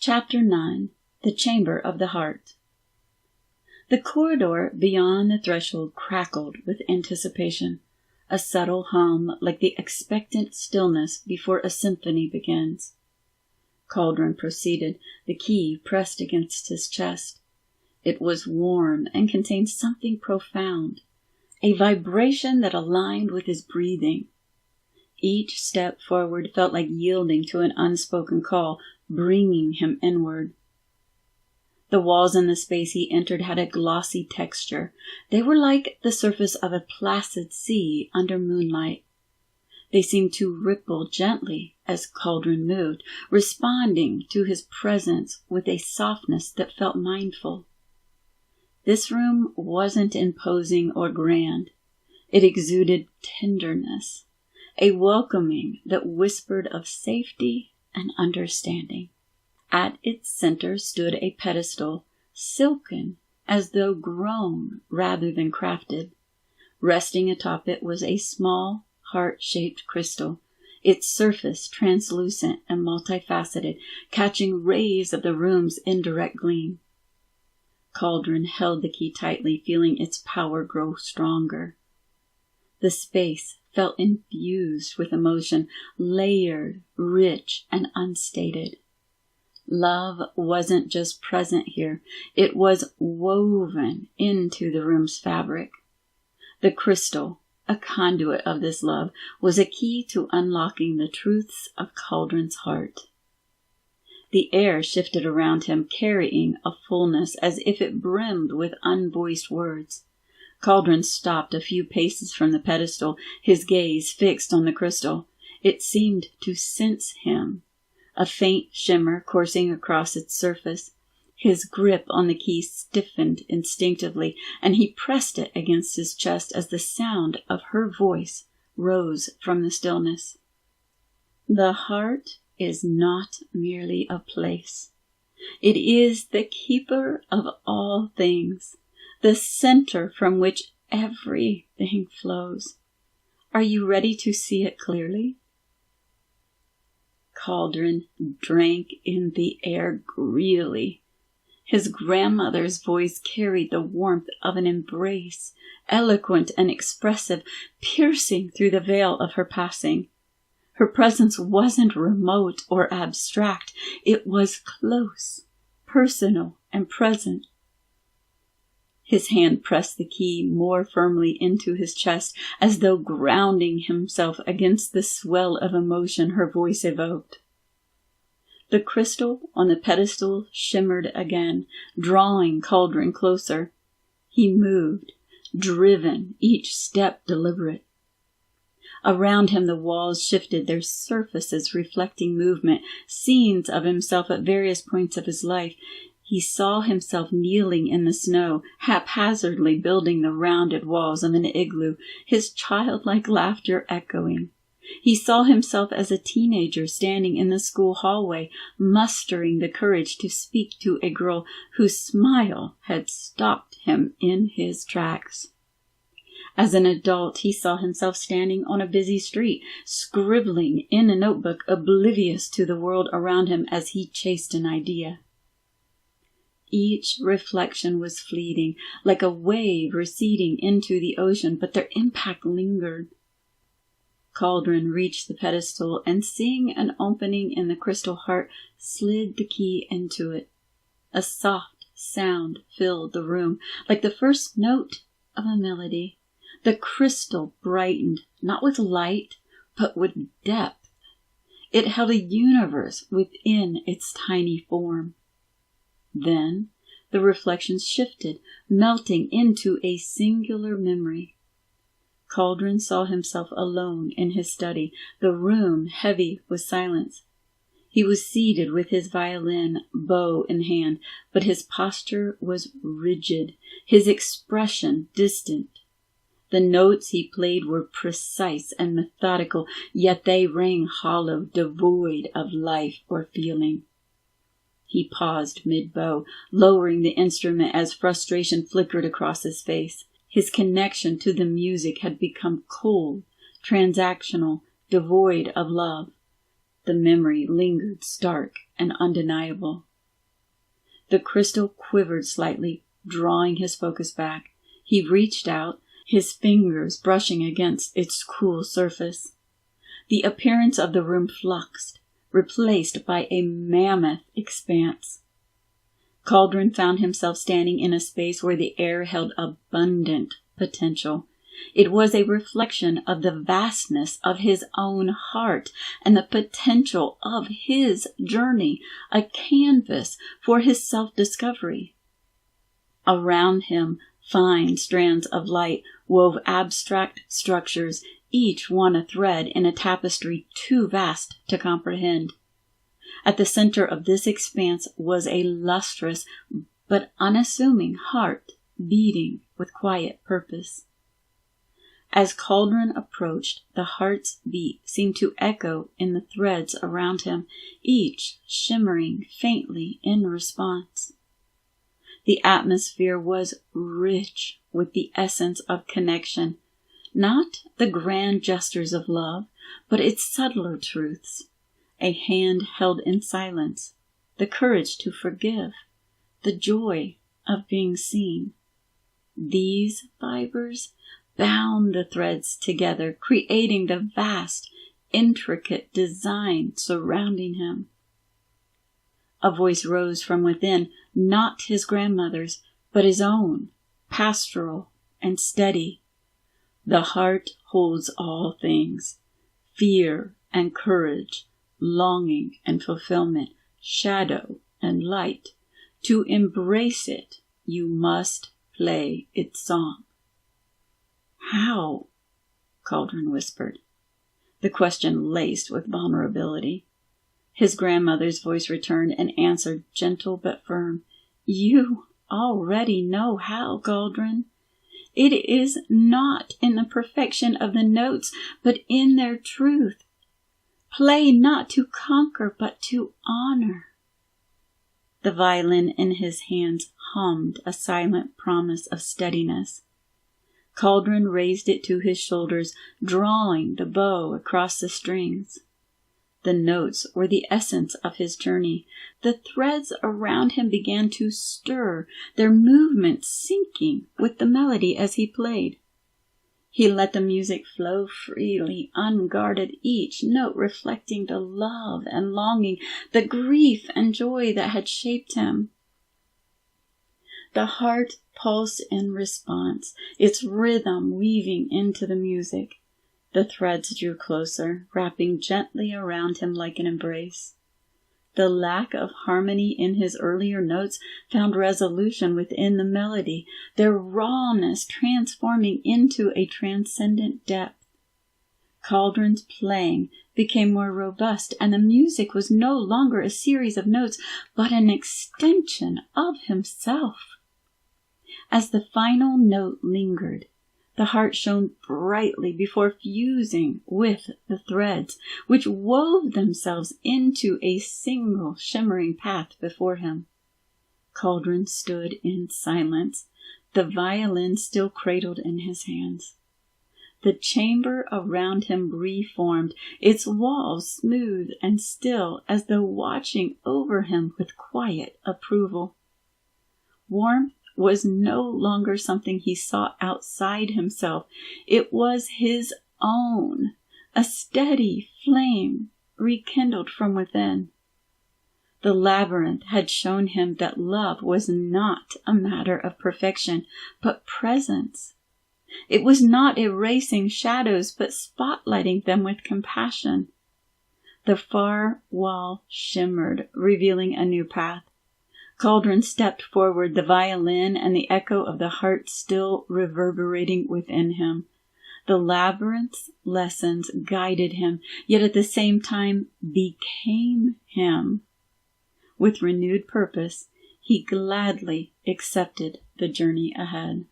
Chapter 9. The Chamber of the Heart. The corridor beyond the threshold crackled with anticipation, a subtle hum like the expectant stillness before a symphony begins. Calderon proceeded, the key pressed against his chest. It was warm and contained something profound, a vibration that aligned with his breathing. Each step forward felt like yielding to an unspoken call, bringing him inward. The walls in the space he entered had a glossy texture. They were like the surface of a placid sea under moonlight. They seemed to ripple gently as Calderon moved, responding to his presence with a softness that felt mindful. This room wasn't imposing or grand. It exuded tenderness, a welcoming that whispered of safety and understanding. At its center stood a pedestal, silken as though grown rather than crafted. Resting atop it was a small, heart-shaped crystal, its surface translucent and multifaceted, catching rays of the room's indirect gleam. Calderon held the key tightly, feeling its power grow stronger. The space felt infused with emotion, layered, rich, and unstated. Love wasn't just present here, it was woven into the room's fabric. The crystal, a conduit of this love, was a key to unlocking the truths of Calderon's heart. The air shifted around him, carrying a fullness as if it brimmed with unvoiced words. Calderon stopped a few paces from the pedestal, his gaze fixed on the crystal. It seemed to sense him, a faint shimmer coursing across its surface. His grip on the key stiffened instinctively, and he pressed it against his chest as the sound of her voice rose from the stillness. The heart is not merely a place. It is the keeper of all things, the center from which everything flows. Are you ready to see it clearly? Calderon drank in the air greedily. His grandmother's voice carried the warmth of an embrace, eloquent and expressive, piercing through the veil of her passing. Her presence wasn't remote or abstract. It was close, personal, and present. His hand pressed the key more firmly into his chest, as though grounding himself against the swell of emotion her voice evoked. The crystal on the pedestal shimmered again, drawing Calderon closer. He moved, driven, each step deliberate. Around him the walls shifted, their surfaces reflecting movement, scenes of himself at various points of his life. He saw himself kneeling in the snow, haphazardly building the rounded walls of an igloo, his childlike laughter echoing. He saw himself as a teenager standing in the school hallway, mustering the courage to speak to a girl whose smile had stopped him in his tracks. As an adult, he saw himself standing on a busy street, scribbling in a notebook, oblivious to the world around him as he chased an idea. Each reflection was fleeting, like a wave receding into the ocean, but their impact lingered. Calderon reached the pedestal and, seeing an opening in the crystal heart, slid the key into it. A soft sound filled the room, like the first note of a melody. The crystal brightened, not with light, but with depth. It held a universe within its tiny form. Then the reflections shifted, melting into a singular memory. Calderon saw himself alone in his study, the room heavy with silence. He was seated with his violin, bow in hand, but his posture was rigid, his expression distant. The notes he played were precise and methodical, yet they rang hollow, devoid of life or feeling. He paused mid-bow, lowering the instrument as frustration flickered across his face. His connection to the music had become cold, transactional, devoid of love. The memory lingered stark and undeniable. The crystal quivered slightly, drawing his focus back. He reached out, his fingers brushing against its cool surface. The appearance of the room fluxed, replaced by a mammoth expanse. Calderon found himself standing in a space where the air held abundant potential. It was a reflection of the vastness of his own heart and the potential of his journey, a canvas for his self-discovery. Around him, fine strands of light wove abstract structures, each one a thread in a tapestry too vast to comprehend. At the center of this expanse was a lustrous but unassuming heart beating with quiet purpose. As Calderon approached, the heart's beat seemed to echo in the threads around him, each shimmering faintly in response. The atmosphere was rich with the essence of connection, not the grand gestures of love, but its subtler truths. A hand held in silence, the courage to forgive, the joy of being seen. These fibers bound the threads together, creating the vast, intricate design surrounding him. A voice rose from within, not his grandmother's, but his own, pastoral and steady. The heart holds all things, fear and courage, longing and fulfillment, shadow and light. To embrace it, you must play its song. How? Calderon whispered, the question laced with vulnerability. His grandmother's voice returned and answered, gentle but firm. You already know how, Calderon. It is not in the perfection of the notes, but in their truth. Play not to conquer, but to honor. The violin in his hands hummed a silent promise of steadiness. Calderon raised it to his shoulders, drawing the bow across the strings. The notes were the essence of his journey. The threads around him began to stir, their movements syncing with the melody as he played. He let the music flow freely, unguarded, each note reflecting the love and longing, the grief and joy that had shaped him. The heart pulsed in response, its rhythm weaving into the music. The threads drew closer, wrapping gently around him like an embrace. The lack of harmony in his earlier notes found resolution within the melody, their rawness transforming into a transcendent depth. Calderon's playing became more robust, and the music was no longer a series of notes, but an extension of himself. As the final note lingered, the heart shone brightly before fusing with the threads, which wove themselves into a single shimmering path before him. Calderon stood in silence, the violin still cradled in his hands. The chamber around him reformed, its walls smooth and still, as though watching over him with quiet approval. Warmth was no longer something he sought outside himself. It was his own, a steady flame rekindled from within. The labyrinth had shown him that love was not a matter of perfection, but presence. It was not erasing shadows, but spotlighting them with compassion. The far wall shimmered, revealing a new path. Calderon stepped forward, the violin and the echo of the heart still reverberating within him. The labyrinth's lessons guided him, yet at the same time became him. With renewed purpose, he gladly accepted the journey ahead.